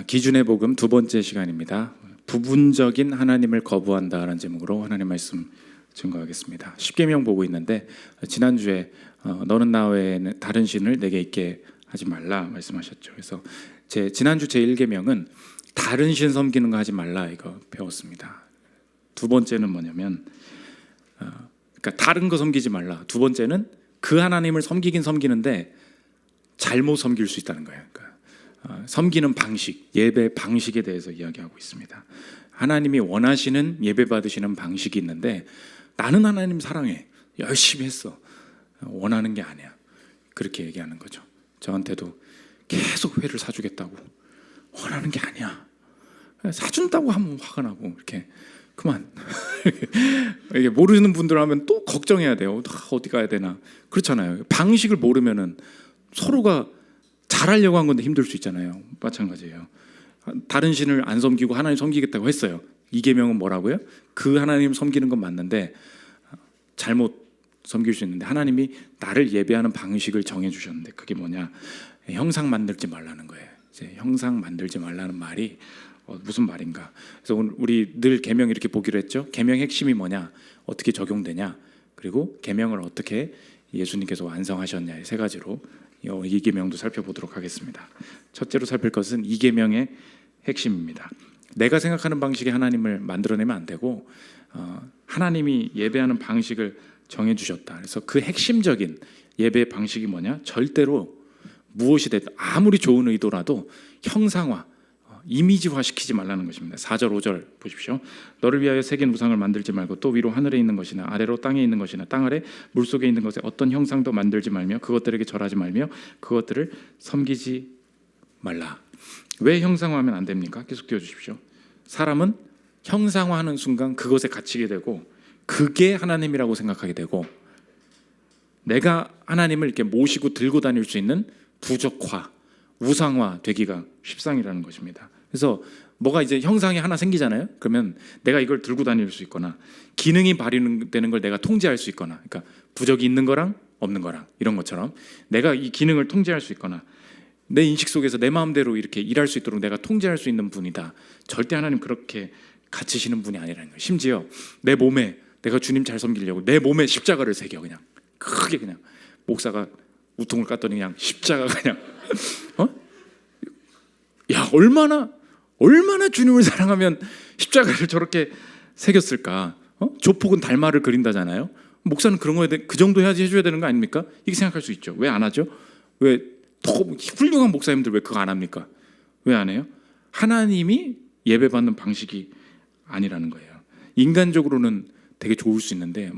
기준의 복음 두 번째 시간입니다. 부분적인 하나님을 거부한다라는 제목으로 하나님 말씀 증거하겠습니다. 십계명 보고 있는데 지난주에 너는 나 외에는 다른 신을 내게 있게 하지 말라 말씀하셨죠. 그래서 지난주 제 1계명은 다른 신 섬기는 거 하지 말라 이거 배웠습니다. 두 번째는 뭐냐면 그러니까 다른 거 섬기지 말라. 두 번째는 그 하나님을 섬기긴 섬기는데 잘못 섬길 수 있다는 거예요. 그러니까 섬기는 방식, 예배 방식에 대해서 이야기하고 있습니다. 하나님이 원하시는 예배 받으시는 방식이 있는데 나는 하나님 사랑해, 열심히 했어, 원하는 게 아니야, 그렇게 얘기하는 거죠. 저한테도 계속 회를 사주겠다고, 원하는 게 아니야, 사준다고 하면 화가 나고 이렇게 그만. 이게 모르는 분들 하면 또 걱정해야 돼요. 어디 가야 되나, 그렇잖아요. 방식을 모르면은 서로가 잘하려고 한 건데 힘들 수 있잖아요. 마찬가지예요. 다른 신을 안 섬기고 하나님 섬기겠다고 했어요. 이 계명은 뭐라고요? 그 하나님 섬기는 건 맞는데 잘못 섬길 수 있는데 하나님이 나를 예배하는 방식을 정해주셨는데 그게 뭐냐? 형상 만들지 말라는 거예요. 이제 형상 만들지 말라는 말이 무슨 말인가? 그래서 우리 늘 계명 이렇게 보기로 했죠. 계명 핵심이 뭐냐? 어떻게 적용되냐? 그리고 계명을 어떻게 예수님께서 완성하셨냐? 이 세 가지로 이 계명도 살펴보도록 하겠습니다. 첫째로 살필 것은 이 계명의 핵심입니다. 내가 생각하는 방식의 하나님을 만들어내면 안 되고 하나님이 예배하는 방식을 정해주셨다. 그래서 그 핵심적인 예배 방식이 뭐냐? 절대로 무엇이 됐든 아무리 좋은 의도라도 형상화, 이미지화 시키지 말라는 것입니다. 4절 5절 보십시오. 너를 위하여 새긴 우상을 만들지 말고 또 위로 하늘에 있는 것이나 아래로 땅에 있는 것이나 땅 아래 물속에 있는 것에 어떤 형상도 만들지 말며 그것들에게 절하지 말며 그것들을 섬기지 말라. 왜 형상화하면 안 됩니까? 계속 띄워주십시오. 사람은 형상화하는 순간 그것에 갇히게 되고 그게 하나님이라고 생각하게 되고 내가 하나님을 이렇게 모시고 들고 다닐 수 있는 부적화, 우상화 되기가 십상이라는 것입니다. 그래서 뭐가 이제 형상이 하나 생기잖아요. 그러면 내가 이걸 들고 다닐 수 있거나 기능이 발휘되는 걸 내가 통제할 수 있거나, 그러니까 부적이 있는 거랑 없는 거랑 이런 것처럼 내가 이 기능을 통제할 수 있거나 내 인식 속에서 내 마음대로 이렇게 일할 수 있도록 내가 통제할 수 있는 분이다. 절대 하나님 그렇게 갇히시는 분이 아니라는 거예요. 심지어 내 몸에 내가 주님 잘 섬기려고 내 몸에 십자가를 새겨 그냥 크게 그냥 목사가 우통을 깠더니 그냥 십자가가 그냥 야 얼마나 주님을 사랑하면 십자가를 저렇게 새겼을까? 조폭은 달마를 그린다잖아요. 목사는 그런 거에 대해 그 정도 해야지 해줘야 되는 거 아닙니까? 이렇게 생각할 수 있죠. 왜 안 하죠? 왜 더 훌륭한 목사님들 왜 그거 안 합니까? 왜 안 해요? 하나님이 예배받는 방식이 아니라는 거예요. 인간적으로는 되게 좋을 수 있는데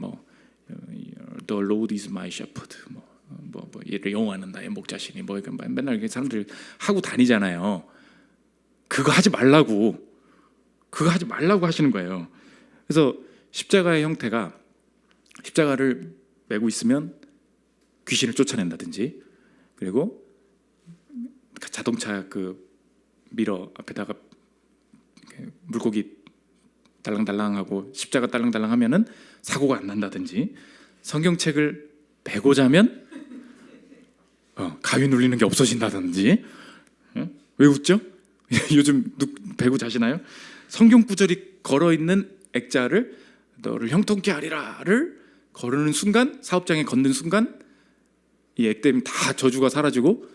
The Lord is my shepherd 얘를 여호와는 나의 목자시니 맨날 이렇게 사람들이 하고 다니잖아요. 그거 하지 말라고 하시는 거예요. 그래서 십자가의 형태가 십자가를 메고 있으면 귀신을 쫓아낸다든지, 그리고 자동차 그 미러 앞에다가 물고기 달랑달랑하고 십자가 달랑달랑 하면은 사고가 안 난다든지, 성경책을 베고 자면 가위 눌리는 게 없어진다든지. 왜 웃죠? 요즘 배구 자시나요? 성경 구절이 걸어있는 액자를 너를 형통케 하리라를 거르는 순간, 사업장에 걷는 순간 이 액땜 다 저주가 사라지고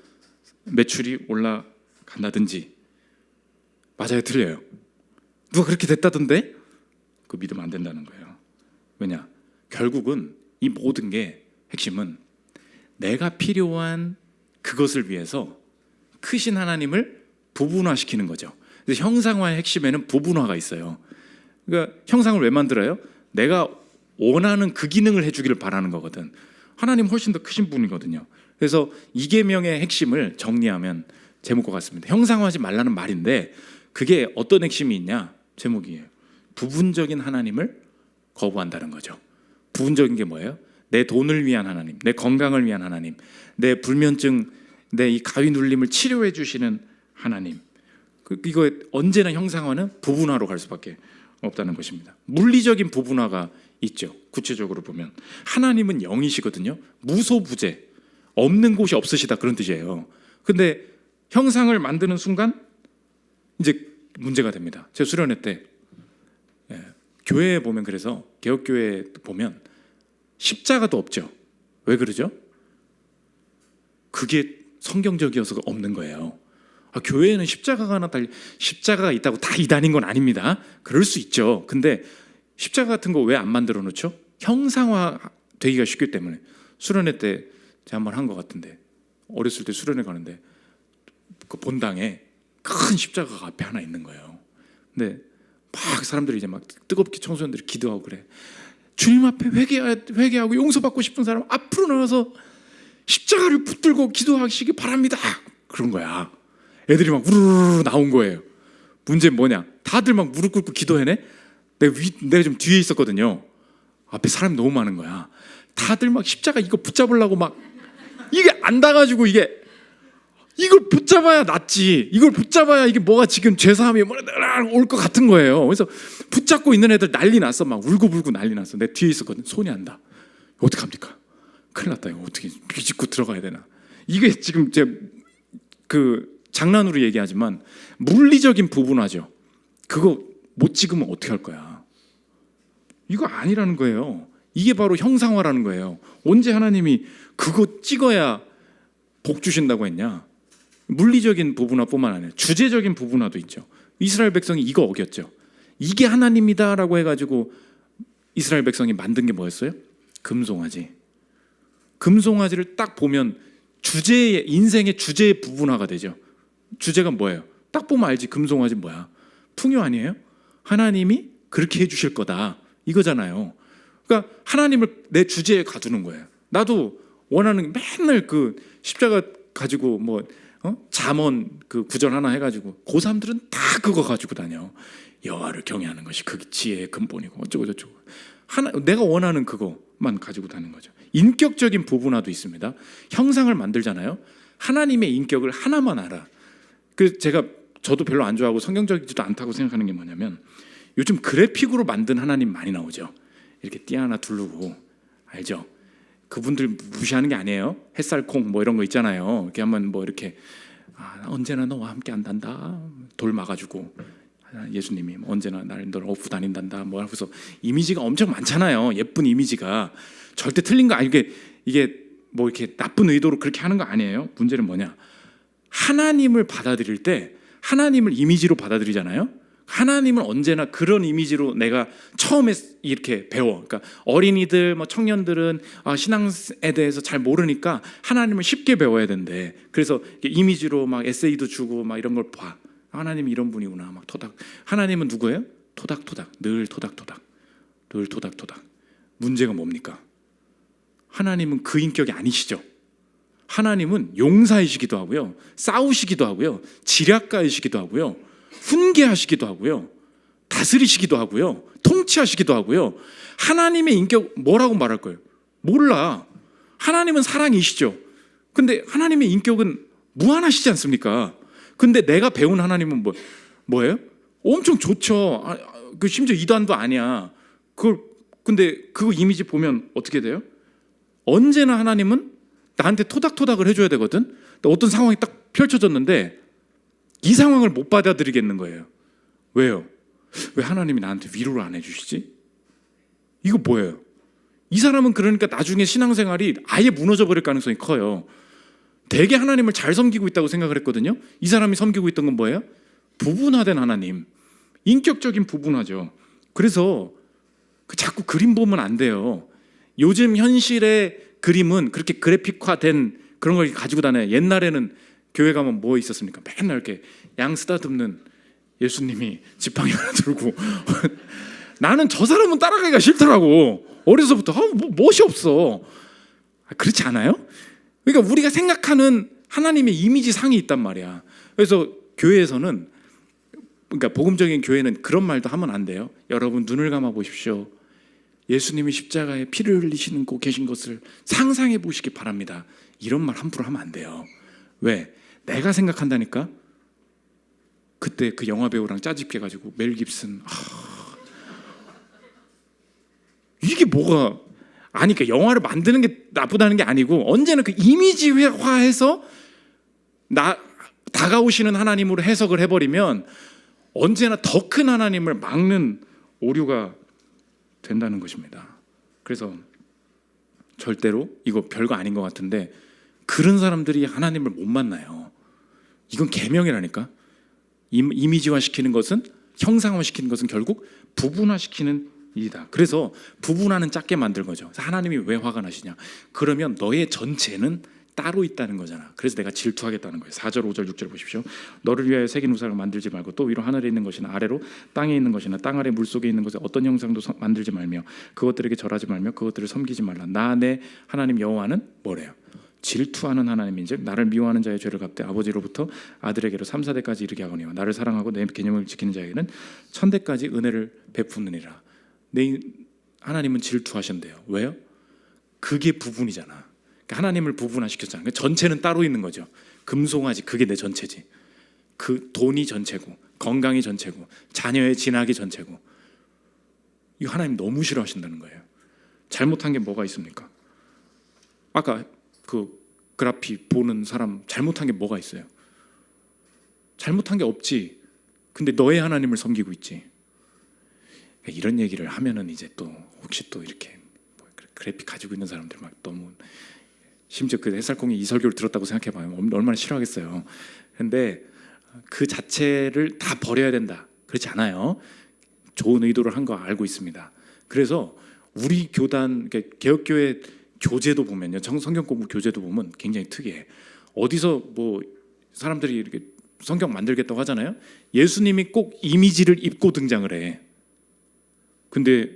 매출이 올라간다든지. 맞아요? 틀려요? 누가 그렇게 됐다던데? 그거 믿으면 안 된다는 거예요. 왜냐? 결국은 이 모든 게 핵심은 내가 필요한 그것을 위해서 크신 하나님을 부분화시키는 거죠. 그래서 형상화의 핵심에는 부분화가 있어요. 그러니까 형상을 왜 만들어요? 내가 원하는 그 기능을 해주기를 바라는 거거든. 하나님 훨씬 더 크신 분이거든요. 그래서 이 계명의 핵심을 정리하면 제목과 같습니다. 형상화하지 말라는 말인데 그게 어떤 핵심이 있냐? 제목이에요. 부분적인 하나님을 거부한다는 거죠. 부분적인 게 뭐예요? 내 돈을 위한 하나님, 내 건강을 위한 하나님, 내 불면증, 내 이 가위 눌림을 치료해 주시는 하나님. 이거 언제나 형상화는 부분화로 갈 수밖에 없다는 것입니다. 물리적인 부분화가 있죠. 구체적으로 보면 하나님은 영이시거든요. 무소부재, 없는 곳이 없으시다 그런 뜻이에요. 근데 형상을 만드는 순간 이제 문제가 됩니다. 제 수련회 때 교회에 보면, 그래서 개혁교회 보면 십자가도 없죠. 왜 그러죠? 그게 성경적이어서 없는 거예요. 교회에는 십자가가 있다고 다 이단인 건 아닙니다. 그럴 수 있죠. 근데 십자가 같은 거 왜 안 만들어 놓죠? 형상화 되기가 쉽기 때문에. 수련회 때 제가 한번 한 것 같은데, 어렸을 때 수련회 가는데 그 본당에 큰 십자가가 앞에 하나 있는 거예요. 근데 막 사람들이 이제 막 뜨겁게 청소년들이 기도하고 그래. 주님 앞에 회개하고 용서받고 싶은 사람 앞으로 나와서 십자가를 붙들고 기도하시기 바랍니다. 그런 거야. 애들이 막 우르르 나온 거예요. 문제는 뭐냐? 다들 막 무릎 꿇고 기도해내. 내가 좀 뒤에 있었거든요. 앞에 사람이 너무 많은 거야. 다들 막 십자가 이거 붙잡으려고 막, 이게 안 닿아가지고 이걸 붙잡아야 낫지. 이걸 붙잡아야 이게 뭐가 지금 죄사함이 올 것 같은 거예요. 그래서 붙잡고 있는 애들 난리 났어. 막 울고불고 난리 났어. 내 뒤에 있었거든. 손이 안 닿아. 어떡합니까? 큰일 났다. 이거 어떻게 비집고 들어가야 되나. 이게 지금 장난으로 얘기하지만 물리적인 부분화죠. 그거 못 찍으면 어떻게 할 거야? 이거 아니라는 거예요. 이게 바로 형상화라는 거예요. 언제 하나님이 그거 찍어야 복 주신다고 했냐? 물리적인 부분화뿐만 아니라 주제적인 부분화도 있죠. 이스라엘 백성이 이거 어겼죠. 이게 하나님이다라고 해가지고 이스라엘 백성이 만든 게 뭐였어요? 금송아지. 금송아지를 딱 보면 인생의 주제의 부분화가 되죠. 주제가 뭐예요? 딱 보면 알지. 금송아지 뭐야? 풍요 아니에요? 하나님이 그렇게 해주실 거다, 이거잖아요. 그러니까 하나님을 내 주제에 가두는 거예요. 나도 원하는 맨날 그 십자가 가지고 잠언 그 구절 하나 해가지고 고3들은 다 그거 가지고 다녀. 여호와를 경외하는 것이 그 지혜의 근본이고 어쩌고 저쩌고. 내가 원하는 그거만 가지고 다니는 거죠. 인격적인 부분화도 있습니다. 형상을 만들잖아요. 하나님의 인격을 하나만 알아. 저도 별로 안 좋아하고 성경적이지도 않다고 생각하는 게 뭐냐면, 요즘 그래픽으로 만든 하나님 많이 나오죠. 이렇게 띠 하나 두르고, 알죠? 그분들 무시하는 게 아니에요. 햇살콩 이런 거 있잖아요. 이렇게 하면 이렇게 언제나 너와 함께 한단다. 돌 막아주고, 예수님이 언제나 널 업고 다닌단다. 하고서 이미지가 엄청 많잖아요. 예쁜 이미지가. 절대 틀린 거 아니. 이게 이렇게 나쁜 의도로 그렇게 하는 거 아니에요. 문제는 뭐냐? 하나님을 받아들일 때 하나님을 이미지로 받아들이잖아요. 하나님은 언제나 그런 이미지로 내가 처음에 이렇게 배워. 그러니까 어린이들, 청년들은 신앙에 대해서 잘 모르니까 하나님을 쉽게 배워야 된대. 그래서 이미지로 에세이도 주고 이런 걸 봐. 하나님이 이런 분이구나. 토닥. 하나님은 누구예요? 토닥토닥. 늘 토닥토닥. 늘 토닥토닥. 문제가 뭡니까? 하나님은 그 인격이 아니시죠. 하나님은 용사이시기도 하고요, 싸우시기도 하고요, 지략가이시기도 하고요, 훈계하시기도 하고요, 다스리시기도 하고요, 통치하시기도 하고요. 하나님의 인격 뭐라고 말할 거예요? 몰라. 하나님은 사랑이시죠. 근데 하나님의 인격은 무한하시지 않습니까? 근데 내가 배운 하나님은 뭐예요? 엄청 좋죠. 심지어 이단도 아니야. 근데 그 이미지 보면 어떻게 돼요? 언제나 하나님은 나한테 토닥토닥을 해줘야 되거든. 근데 어떤 상황이 딱 펼쳐졌는데 이 상황을 못 받아들이겠는 거예요. 왜요? 왜 하나님이 나한테 위로를 안 해주시지? 이거 뭐예요? 이 사람은 그러니까 나중에 신앙생활이 아예 무너져 버릴 가능성이 커요. 되게 하나님을 잘 섬기고 있다고 생각을 했거든요. 이 사람이 섬기고 있던 건 뭐예요? 부분화된 하나님, 인격적인 부분화죠. 그래서 자꾸 그림 보면 안 돼요. 요즘 현실의 그림은 그렇게 그래픽화된 그런 걸 가지고 다녀요. 옛날에는 교회 가면 뭐 있었습니까? 맨날 이렇게 양 쓰다듬는 예수님이 지팡이 하나 들고 나는 저 사람은 따라가기가 싫더라고. 어려서부터 멋이 없어. 그렇지 않아요? 그러니까 우리가 생각하는 하나님의 이미지 상이 있단 말이야. 그래서 교회에서는, 그러니까 복음적인 교회는 그런 말도 하면 안 돼요. 여러분 눈을 감아 보십시오. 예수님이 십자가에 피를 흘리시는 곳 계신 것을 상상해 보시기 바랍니다. 이런 말 함부로 하면 안 돼요. 왜? 내가 생각한다니까. 그때 그 영화 배우랑 짜집게 가지고 멜 깁슨, 이게 뭐가 아니, 그러니까 영화를 만드는 게 나쁘다는 게 아니고 언제나 그 이미지화해서 다 다가오시는 하나님으로 해석을 해버리면 언제나 더 큰 하나님을 막는 오류가 된다는 것입니다. 그래서 절대로 이거 별거 아닌 것 같은데 그런 사람들이 하나님을 못 만나요. 이건 계명이라니까. 이미지화 시키는 것은, 형상화 시키는 것은 결국 부분화 시키는 일이다. 그래서 부분화는 작게 만든 거죠. 하나님이 왜 화가 나시냐? 그러면 너의 전체는 따로 있다는 거잖아. 그래서 내가 질투하겠다는 거예요. 4절, 5절, 6절 보십시오. 너를 위하여 새긴 우상을 만들지 말고 또 위로 하늘에 있는 것이나 아래로 땅에 있는 것이나 땅 아래 물속에 있는 것에 어떤 형상도 만들지 말며 그것들에게 절하지 말며 그것들을 섬기지 말라. 나 내 하나님 여호와는 뭐래요? 질투하는 하나님인즉 나를 미워하는 자의 죄를 갚되 아버지로부터 아들에게로 3, 4대까지 이르게 하거니와 나를 사랑하고 내 계명을 지키는 자에게는 1000대까지 은혜를 베푸느니라. 내 하나님은 질투하신대요. 왜요? 그게 부분이잖아. 하나님을 부분화시켰잖아요. 그러니까 전체는 따로 있는 거죠. 금송아지 그게 내 전체지. 그 돈이 전체고 건강이 전체고 자녀의 진학이 전체고. 이거 하나님 너무 싫어하신다는 거예요. 잘못한 게 뭐가 있습니까? 아까 그 그래픽 보는 사람 잘못한 게 뭐가 있어요? 잘못한 게 없지. 근데 너의 하나님을 섬기고 있지. 이런 얘기를 하면은 이제 또 혹시 또 이렇게 그래픽 가지고 있는 사람들 막 너무, 심지어 그 햇살콩이 이 설교를 들었다고 생각해봐요. 얼마나 싫어하겠어요. 근데 그 자체를 다 버려야 된다. 그렇지 않아요. 좋은 의도를 한 거 알고 있습니다. 그래서 우리 교단, 개혁교회 교재도 보면요, 성경 공부 교재도 보면 굉장히 특이해. 어디서 뭐 사람들이 이렇게 성경 만들겠다고 하잖아요. 예수님이 꼭 이미지를 입고 등장을 해. 근데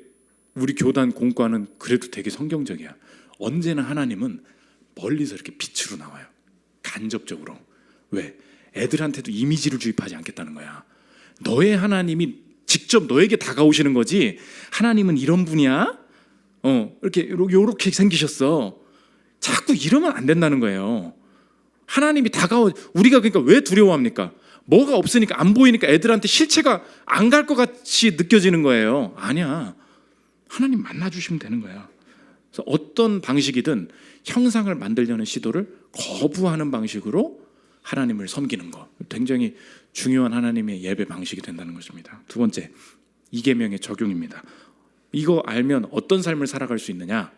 우리 교단 공과는 그래도 되게 성경적이야. 언제나 하나님은 멀리서 이렇게 빛으로 나와요. 간접적으로. 왜? 애들한테도 이미지를 주입하지 않겠다는 거야. 너의 하나님이 직접 너에게 다가오시는 거지. 하나님은 이런 분이야. 이렇게 생기셨어. 자꾸 이러면 안 된다는 거예요. 하나님이 우리가 그러니까 왜 두려워합니까? 뭐가 없으니까, 안 보이니까 애들한테 실체가 안 갈 것 같이 느껴지는 거예요. 아니야. 하나님 만나주시면 되는 거야. 그래서 어떤 방식이든 형상을 만들려는 시도를 거부하는 방식으로 하나님을 섬기는 거, 굉장히 중요한 하나님의 예배 방식이 된다는 것입니다. 두 번째, 이계명의 적용입니다. 이거 알면 어떤 삶을 살아갈 수 있느냐?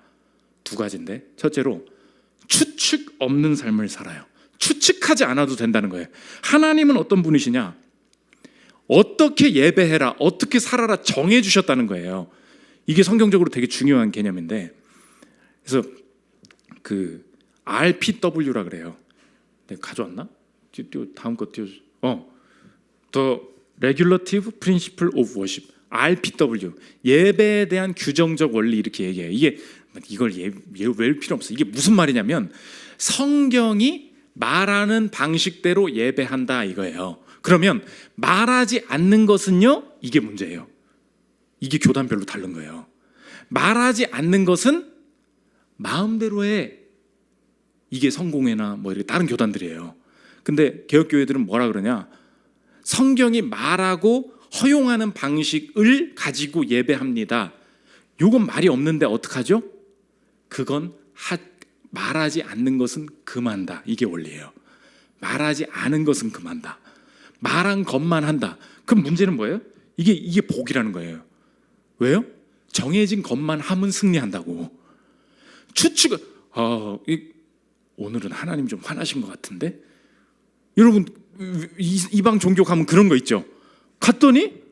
두 가지인데, 첫째로 추측 없는 삶을 살아요. 추측하지 않아도 된다는 거예요. 하나님은 어떤 분이시냐? 어떻게 예배해라, 어떻게 살아라 정해주셨다는 거예요. 이게 성경적으로 되게 중요한 개념인데, 그래서 그 RPW라 그래요. 내가 가져왔나? 다음 거 띄워줘. The Regulative Principle of Worship, RPW, 예배에 대한 규정적 원리, 이렇게 얘기해요. 이걸 외울 필요 없어. 이게 무슨 말이냐면 성경이 말하는 방식대로 예배한다 이거예요. 그러면 말하지 않는 것은요, 이게 문제예요. 이게 교단별로 다른 거예요. 말하지 않는 것은 마음대로 해. 이게 성공회나 뭐 이렇게 다른 교단들이에요. 근데 개혁교회들은 뭐라 그러냐? 성경이 말하고 허용하는 방식을 가지고 예배합니다. 요건 말이 없는데 어떡하죠? 그건 말하지 않는 것은 금한다. 이게 원리예요. 말하지 않은 것은 금한다. 말한 것만 한다. 그럼 문제는 뭐예요? 이게 복이라는 거예요. 왜요? 정해진 것만 하면 승리한다고. 추측은 오늘은 하나님 좀 화나신 것 같은데? 여러분 이방 종교 가면 그런 거 있죠. 갔더니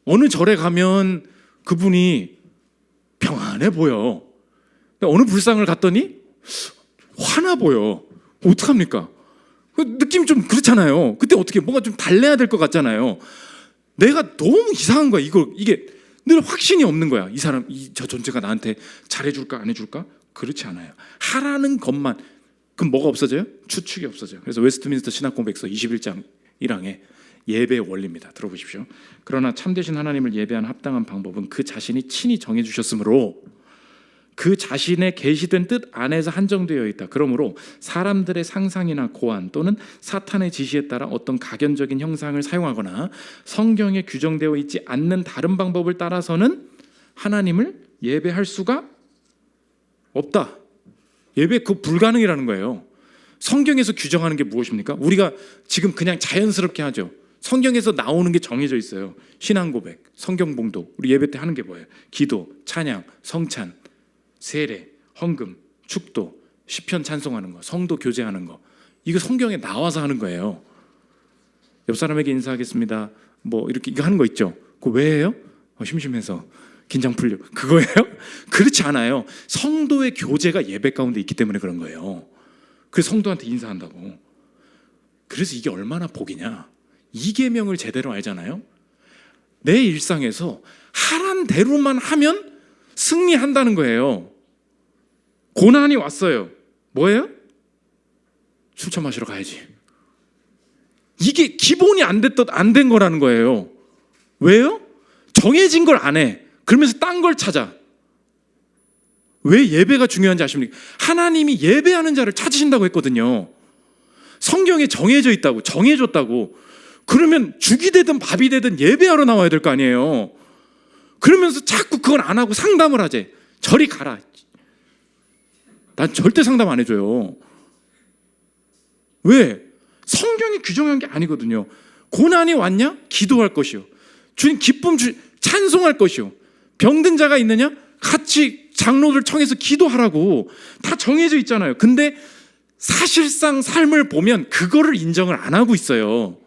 어느 절에 가면 그분이 평안해 보여. 어느 불상을 갔더니 화나 보여. 어떡합니까? 느낌이 좀 그렇잖아요. 그때 어떻게 뭔가 좀 달래야 될 것 같잖아요. 내가 너무 이상한 거야. 이게 늘 확신이 없는 거야. 이 사람, 저 존재가 나한테 잘해줄까 안 해줄까? 그렇지 않아요. 하라는 것만. 그럼 뭐가 없어져요? 추측이 없어져요. 그래서 웨스트민스터 신학공백서 21장 1항에 예배의 원리입니다. 들어보십시오. 그러나 참되신 하나님을 예배하는 합당한 방법은 그 자신이 친히 정해주셨으므로 그 자신의 계시된 뜻 안에서 한정되어 있다. 그러므로 사람들의 상상이나 고안 또는 사탄의 지시에 따라 어떤 가견적인 형상을 사용하거나 성경에 규정되어 있지 않는 다른 방법을 따라서는 하나님을 예배할 수가 없다. 예배 불가능이라는 거예요. 성경에서 규정하는 게 무엇입니까? 우리가 지금 그냥 자연스럽게 하죠. 성경에서 나오는 게 정해져 있어요. 신앙 고백, 성경 봉독, 우리 예배 때 하는 게 뭐예요? 기도, 찬양, 성찬, 세례, 헌금, 축도, 시편 찬송하는 거, 성도 교제하는 거. 이거 성경에 나와서 하는 거예요. 옆 사람에게 인사하겠습니다. 뭐 이렇게 이거 하는 거 있죠. 그거 왜 해요? 심심해서 긴장 풀려. 그거예요? 그렇지 않아요. 성도의 교제가 예배 가운데 있기 때문에 그런 거예요. 그래서 성도한테 인사한다고. 그래서 이게 얼마나 복이냐. 이 계명을 제대로 알잖아요. 내 일상에서 하란 대로만 하면 승리한다는 거예요. 고난이 왔어요. 뭐예요? 술 마시러 가야지. 이게 기본이 안 된 거라는 거예요. 왜요? 정해진 걸 안 해. 그러면서 딴 걸 찾아. 왜 예배가 중요한지 아십니까? 하나님이 예배하는 자를 찾으신다고 했거든요. 성경에 정해져 있다고, 정해줬다고. 그러면 죽이 되든 밥이 되든 예배하러 나와야 될 거 아니에요. 그러면서 자꾸 그걸 안 하고 상담을 하재. 저리 가라. 난 절대 상담 안 해줘요. 왜? 성경이 규정한 게 아니거든요. 고난이 왔냐? 기도할 것이요. 주님 기쁨 찬송할 것이요. 병든 자가 있느냐? 같이 장로들 청해서 기도하라고. 다 정해져 있잖아요. 근데 사실상 삶을 보면 그거를 인정을 안 하고 있어요.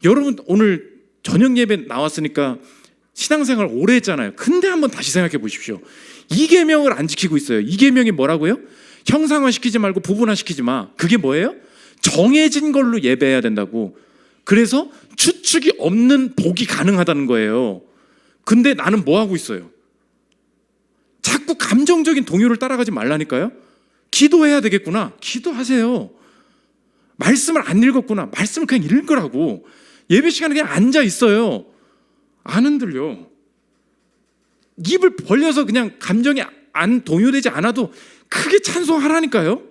여러분 오늘 저녁 예배 나왔으니까 신앙생활 오래 했잖아요. 근데 한번 다시 생각해 보십시오. 이 계명을 안 지키고 있어요. 이 계명이 뭐라고요? 형상화시키지 말고 부분화시키지 마. 그게 뭐예요? 정해진 걸로 예배해야 된다고. 그래서 추측이 없는 복이 가능하다는 거예요. 근데 나는 뭐 하고 있어요? 자꾸 감정적인 동요를 따라가지 말라니까요. 기도해야 되겠구나. 기도하세요. 말씀을 안 읽었구나. 말씀을 그냥 읽으라고. 예배 시간에 그냥 앉아 있어요. 안 흔들려. 입을 벌려서 그냥 감정이 안 동요되지 않아도 크게 찬송하라니까요.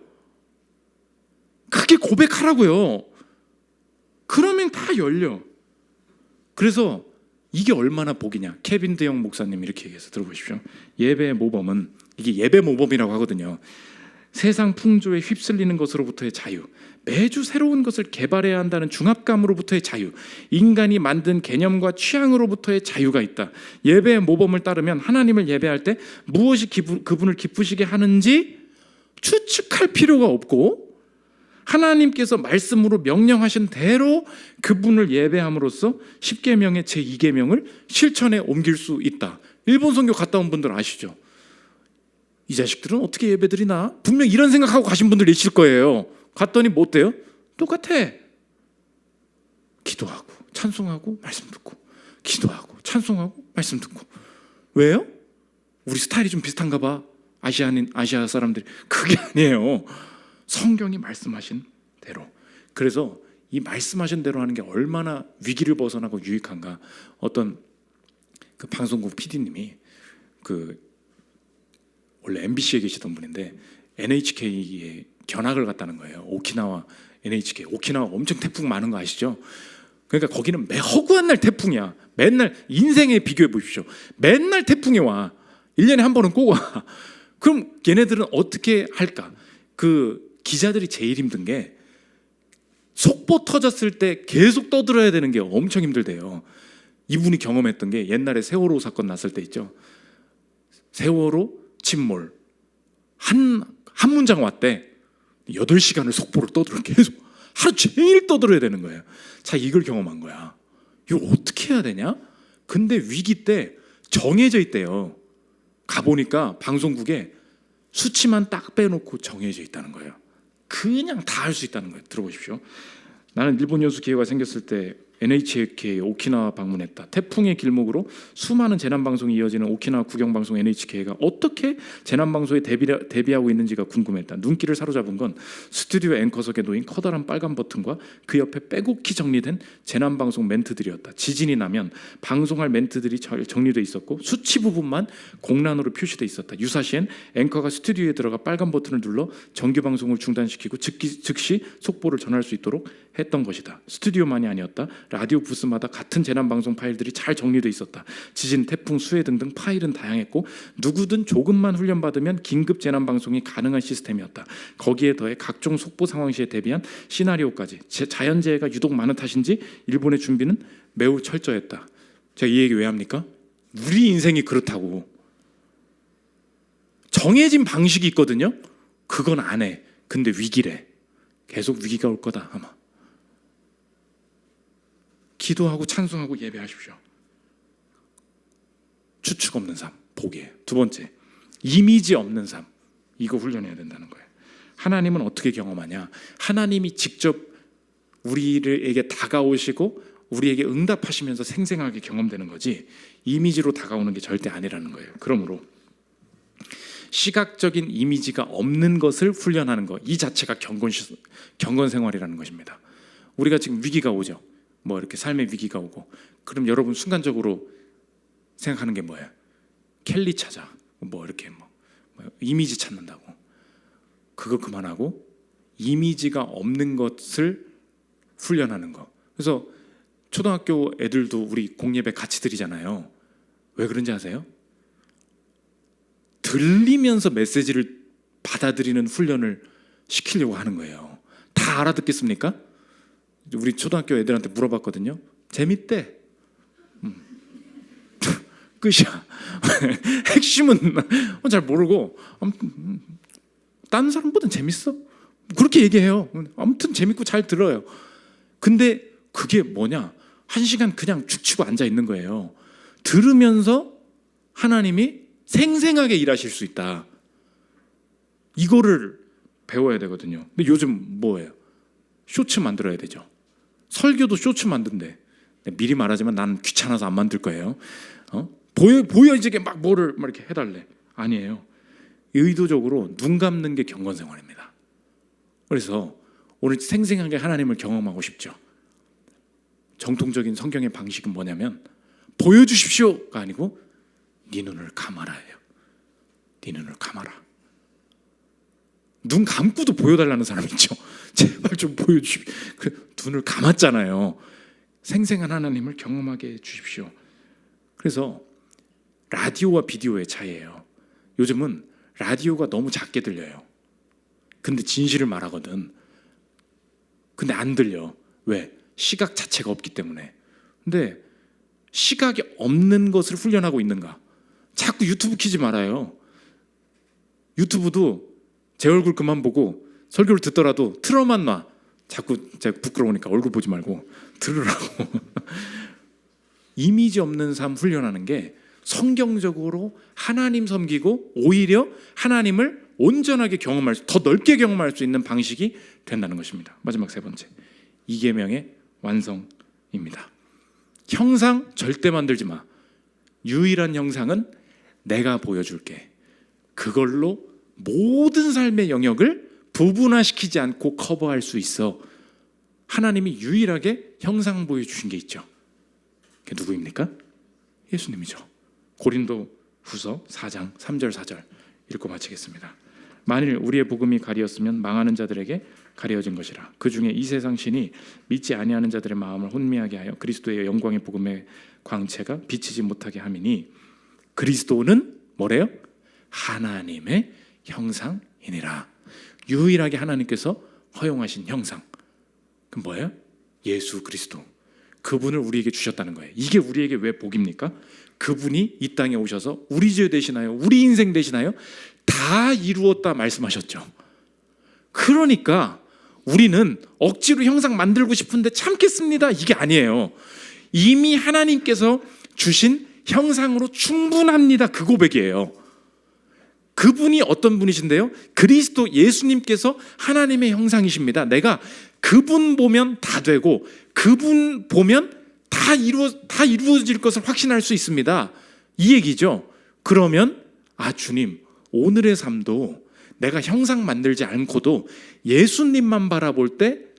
크게 고백하라고요. 그러면 다 열려. 그래서 이게 얼마나 복이냐. 케빈 드영 목사님 이렇게 얘기해서 들어보십시오. 예배의 모범은, 이게 예배 모범이라고 하거든요. 세상 풍조에 휩쓸리는 것으로부터의 자유, 매주 새로운 것을 개발해야 한다는 중압감으로부터의 자유, 인간이 만든 개념과 취향으로부터의 자유가 있다. 예배의 모범을 따르면 하나님을 예배할 때 무엇이 그분을 기쁘시게 하는지 추측할 필요가 없고, 하나님께서 말씀으로 명령하신 대로 그분을 예배함으로써 10계명의 제2계명을 실천에 옮길 수 있다. 일본 선교 갔다 온 분들 아시죠? 이 자식들은 어떻게 예배드리나? 분명 이런 생각하고 가신 분들 있을 거예요. 갔더니 뭐 어때요? 똑같아. 기도하고 찬송하고 말씀 듣고, 기도하고 찬송하고 말씀 듣고. 왜요? 우리 스타일이 좀 비슷한가 봐. 아시아 사람들이. 그게 아니에요. 성경이 말씀하신 대로. 그래서 이 말씀하신 대로 하는 게 얼마나 위기를 벗어나고 유익한가. 어떤 그 방송국 PD님이 원래 MBC에 계시던 분인데 NHK에 견학을 갔다는 거예요. 오키나와 NHK. 오키나와 엄청 태풍 많은 거 아시죠? 그러니까 거기는 허구한 날 태풍이야. 맨날 인생에 비교해 보십시오. 맨날 태풍이 와. 1년에 한 번은 꼭 와. 그럼 걔네들은 어떻게 할까? 그 기자들이 제일 힘든 게 속보 터졌을 때 계속 떠들어야 되는 게 엄청 힘들대요. 이분이 경험했던 게 옛날에 세월호 사건 났을 때 있죠. 세월호 침몰 한 문장 왔대. 8시간을 속보를 떠들어. 계속 하루 종일 떠들어야 되는 거예요. 자, 이걸 경험한 거야. 이거 어떻게 해야 되냐? 근데 위기 때 정해져 있대요. 가보니까 방송국에 수치만 딱 빼놓고 정해져 있다는 거예요. 그냥 다 할 수 있다는 거예요. 들어보십시오. 나는 일본 여수 기회가 생겼을 때 NHK 오키나와 방문했다. 태풍의 길목으로 수많은 재난방송이 이어지는 오키나와 국영방송 NHK가 어떻게 재난방송에 대비하고 있는지가 궁금했다. 눈길을 사로잡은 건 스튜디오 앵커석에 놓인 커다란 빨간 버튼과 그 옆에 빼곡히 정리된 재난방송 멘트들이었다. 지진이 나면 방송할 멘트들이 정리되어 있었고 수치 부분만 공란으로 표시되어 있었다. 유사시엔 앵커가 스튜디오에 들어가 빨간 버튼을 눌러 정규방송을 중단시키고 즉시 속보를 전할 수 있도록 했다. 했던 것이다. 스튜디오만이 아니었다. 라디오 부스마다 같은 재난방송 파일들이 잘 정리되어 있었다. 지진, 태풍, 수해 등등 파일은 다양했고 누구든 조금만 훈련받으면 긴급 재난방송이 가능한 시스템이었다. 거기에 더해 각종 속보 상황 시에 대비한 시나리오까지. 자연재해가 유독 많은 탓인지 일본의 준비는 매우 철저했다. 제가 이 얘기 왜 합니까? 우리 인생이 그렇다고. 정해진 방식이 있거든요. 그건 안 해. 근데 위기래. 계속 위기가 올 거다 아마. 기도하고 찬송하고 예배하십시오. 추측 없는 삶, 복이에요. 두 번째, 이미지 없는 삶. 이거 훈련해야 된다는 거예요. 하나님은 어떻게 경험하냐? 하나님이 직접 우리에게 다가오시고 우리에게 응답하시면서 생생하게 경험되는 거지 이미지로 다가오는 게 절대 아니라는 거예요. 그러므로 시각적인 이미지가 없는 것을 훈련하는 것, 이 자체가 경건 생활이라는 것입니다. 우리가 지금 위기가 오죠. 뭐 이렇게 삶의 위기가 오고, 그럼 여러분 순간적으로 생각하는 게 뭐예요? 켈리 찾아, 뭐 이렇게 뭐 이미지 찾는다고. 그거 그만하고 이미지가 없는 것을 훈련하는 거. 그래서 초등학교 애들도 우리 공예배 같이 드리잖아요. 왜 그런지 아세요? 들리면서 메시지를 받아들이는 훈련을 시키려고 하는 거예요. 다 알아듣겠습니까? 우리 초등학교 애들한테 물어봤거든요. 재밌대. 끝이야. 핵심은 잘 모르고 아무튼 다른 사람보다는 재밌어. 그렇게 얘기해요. 아무튼 재밌고 잘 들어요. 근데 그게 뭐냐? 1시간 그냥 축 치고 앉아 있는 거예요. 들으면서 하나님이 생생하게 일하실 수 있다. 이거를 배워야 되거든요. 근데 요즘 뭐예요? 쇼츠 만들어야 되죠. 설교도 쇼츠 만든대. 미리 말하지만 난 귀찮아서 안 만들 거예요. 보여지게 막 뭐를 막 이렇게 해달래. 아니에요. 의도적으로 눈 감는 게 경건 생활입니다. 그래서 오늘 생생하게 하나님을 경험하고 싶죠. 정통적인 성경의 방식은 뭐냐면 보여주십시오가 아니고 네 눈을 감아라예요. 네 눈을 감아라. 눈 감고도 보여달라는 사람 있죠. 제발 좀 보여주십시오. 눈을 감았잖아요. 생생한 하나님을 경험하게 해주십시오. 그래서 라디오와 비디오의 차이예요. 요즘은 라디오가 너무 작게 들려요. 근데 진실을 말하거든. 근데 안 들려. 왜? 시각 자체가 없기 때문에. 근데 시각이 없는 것을 훈련하고 있는가? 자꾸 유튜브 키지 말아요. 유튜브도 제 얼굴 그만 보고 설교를 듣더라도 틀어만 놔. 자꾸 제가 부끄러우니까 얼굴 보지 말고 들으라고. 이미지 없는 삶 훈련하는 게 성경적으로 하나님 섬기고 오히려 하나님을 온전하게 경험할 수, 더 넓게 경험할 수 있는 방식이 된다는 것입니다. 마지막 세 번째, 이계명의 완성입니다. 형상 절대 만들지 마. 유일한 형상은 내가 보여줄게. 그걸로 모든 삶의 영역을 부분화시키지 않고 커버할 수 있어. 하나님이 유일하게 형상 보여주신 게 있죠. 그게 누구입니까? 예수님이죠. 고린도후서 4장 3절 4절 읽고 마치겠습니다. 만일 우리의 복음이 가리었으면 망하는 자들에게 가려진 것이라. 그 중에 이 세상 신이 믿지 아니하는 자들의 마음을 혼미하게 하여 그리스도의 영광의 복음의 광채가 비치지 못하게 함이니 그리스도는 뭐래요? 하나님의 형상이니라. 유일하게 하나님께서 허용하신 형상. 그럼 뭐예요? 예수 그리스도. 그분을 우리에게 주셨다는 거예요. 이게 우리에게 왜 복입니까? 그분이 이 땅에 오셔서 우리 죄 대신하여 우리 인생 대신하여 다 이루었다 말씀하셨죠. 그러니까 우리는 억지로 형상 만들고 싶은데 참겠습니다. 이게 아니에요. 이미 하나님께서 주신 형상으로 충분합니다. 그 고백이에요. 그분이 어떤 분이신데요? 그리스도 예수님께서 하나님의 형상이십니다. 내가 그분 보면 다 되고 그분 보면 다 이루어질 것을 확신할 수 있습니다. 이 얘기죠. 그러면 주님, 오늘의 삶도 내가 형상 만들지 않고도 예수님만 바라볼 때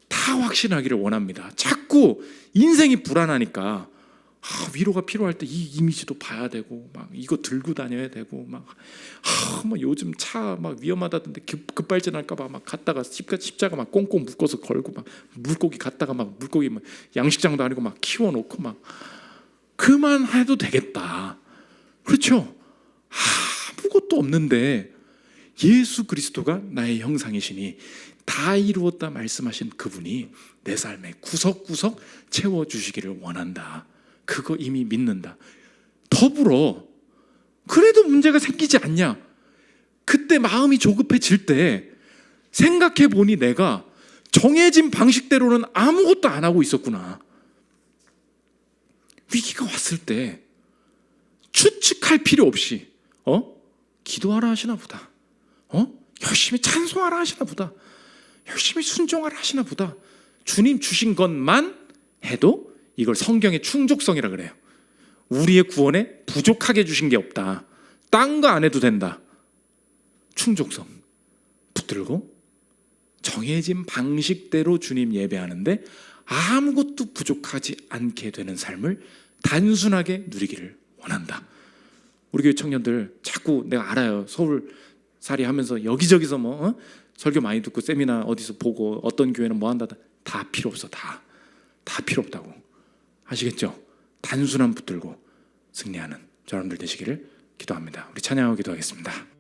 다 확신하기를 원합니다. 자꾸 인생이 불안하니까 위로가 필요할 때 이 이미지도 봐야 되고 막 이거 들고 다녀야 되고 막 요즘 차 막 위험하다던데 급발진할까 봐 막 갔다가 십자가 막 꽁꽁 묶어서 걸고 막 물고기 갔다가 막 물고기 막 양식장도 아니고 막 키워놓고 막 그만해도 되겠다. 그렇죠? 아무것도 없는데 예수 그리스도가 나의 형상이시니 다 이루었다 말씀하신 그분이 내 삶에 구석구석 채워주시기를 원한다. 그거 이미 믿는다. 더불어 그래도 문제가 생기지 않냐? 그때 마음이 조급해질 때 생각해 보니 내가 정해진 방식대로는 아무것도 안 하고 있었구나. 위기가 왔을 때 추측할 필요 없이 기도하라 하시나 보다. 열심히 찬송하라 하시나 보다. 열심히 순종하라 하시나 보다. 주님 주신 것만 해도 이걸 성경의 충족성이라 그래요. 우리의 구원에 부족하게 주신 게 없다. 딴 거 안 해도 된다. 충족성 붙들고 정해진 방식대로 주님 예배하는데 아무것도 부족하지 않게 되는 삶을 단순하게 누리기를 원한다. 우리 교회 청년들 자꾸 내가 알아요. 서울살이 하면서 여기저기서 설교 많이 듣고 세미나 어디서 보고 어떤 교회는 뭐 한다. 다 필요 없어. 다 필요 없다고. 아시겠죠? 단순함 붙들고 승리하는 여러분들 되시기를 기도합니다. 우리 찬양하고 기도하겠습니다.